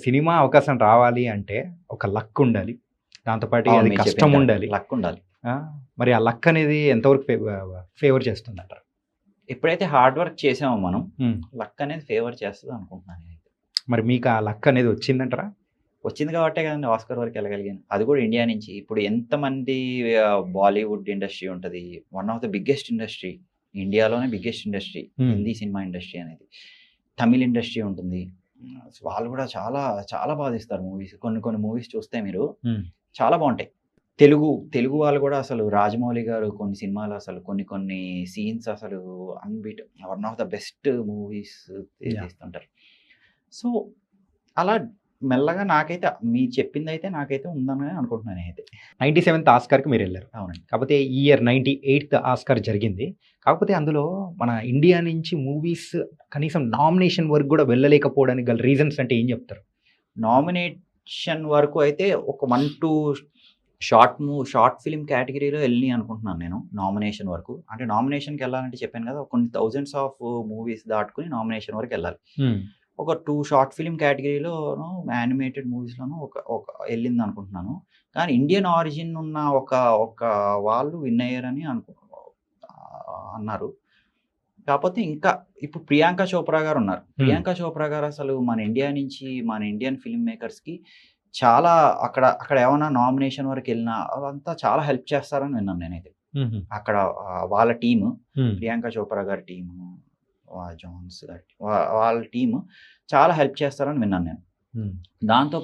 Cinema అవకాశం రావాలి అంటే ఒక లక్ ఉండాలి. దాంతో పాటు అవును. అది మీరు కష్టం చెప్పింది కరెక్ట్. ఉండాలి. లక్ ఉండాలి. ఆ! మరి ఆ లక్ అనేది ఎంతవరకు ఫేవర్ చేస్తుందంటారు? ఎప్పుడైతే హార్డ్ వర్క్ చేసామో మనం, హ్మ్. లక్ అనేది ఫేవర్ చేస్తది అనుకుంటున్నాను నేనైతే. మరి మీకు ఆ లక్ అనేది వచ్చిందంటారా? వచ్చింది కాబట్టే కదండీ ఆస్కార్ వరకు ఎళ్ళగలిగాను. అది కూడా ఇండియా నుంచి. ఇప్పుడు ఎంతమంది బాలీవుడ్ ఇండస్ట్రీ ఉంటది. One of the biggest industry. ఇండియాలోనే బిగ్గెస్ట్ ఇండస్ట్రీ. హ్మ్. హిందీ సినిమా ఇండస్ట్రీ అనేది. తమిళ్ ఇండస్ట్రీ ఉంటుంది. వాళ్ళు కూడా చాలా చాలా బా తీస్తారు మూవీస్. కొన్ని కొన్ని మూవీస్ చూస్తే మీరు హ్మ్. చాలా బావుంటాయి. తెలుగు వాళ్ళు కూడా అసలు 'రాజమౌళి' గారు కొన్ని సినిమాలు అసలు కొన్ని కొన్ని సీన్స్ అసలు one of the best movies yeah! తీస్తుంటారు. సో, అలా మెల్లగా నాకైతే మీరు చెప్పిందైతే నాకైతే ఉందని అనుకుంటున్నాను నేనైతే. 97థ్ ఆస్కార్‌కి మీరెళ్లారు. అవునండి. కాకపోతే ఈ ఇయర్ 98థ్ ఆస్కార్ జరిగింది. కాకపోతే అందులో మన ఇండియా నుంచి మూవీస్ కనీసం నామినేషన్ వరకు గూడా వెళ్ళలేకపోవడానికి గల రీజన్స్ అంటే ఏం జెప్తారు? నామినేషన్ వరకు అయితే ఒక 1, 2 షార్ట్ ఫిల్మ్ కేటగిరీలో ఎళ్ళినియి అనుకుంటున్నాను నేను నామినేషన్ వరకు. అంటే నామినేషన్‌కెళ్ళాలంటే చెప్పాను కదా! కొన్ని థౌసండ్స్ ఆఫ్ మూవీస్ దాటుకొని నామినేషన్ వరకెళ్ళాలి. హ్మ్. ఒక 2 షార్ట్ ఫిల్మ్ కేటగిరీలోను యానిమేటెడ్ మూవీస్‌లోను ఒక ఒక ఎళ్ళిందనుకుంటున్నాను. కానీ ఇండియన్ ఆరిజిన్ ఉన్న ఒక ఒక వాళ్ళు విన్ అయ్యారని అన్నారు. కాపోతే ఇంకా ఇప్పుడు 'ప్రియాంక చోప్రా' గారున్నారు. హ్మ్. 'ప్రియాంక చోప్రా' గారు అసలు మన ఇండియా నుంచి మన ఇండియన్ ఫిల్మ్ మేకర్స్‌కి చాలా అక్కడ ఏమన్నా నామినేషన్ వరకెళ్ళినా అదంతా చాలా హెల్ప్ చేస్తారని విన్నాను నేనైతే. హుహు. అక్కడ వాళ్ళ టీము హ్మ్. 'ప్రియాంక చోప్రా' గారి టీము, జాన్స్ గారి వాళ్ళ టీము చాలా హెల్ప్ చేస్తారని విన్నాను నేను. హ్మ్. దాంతో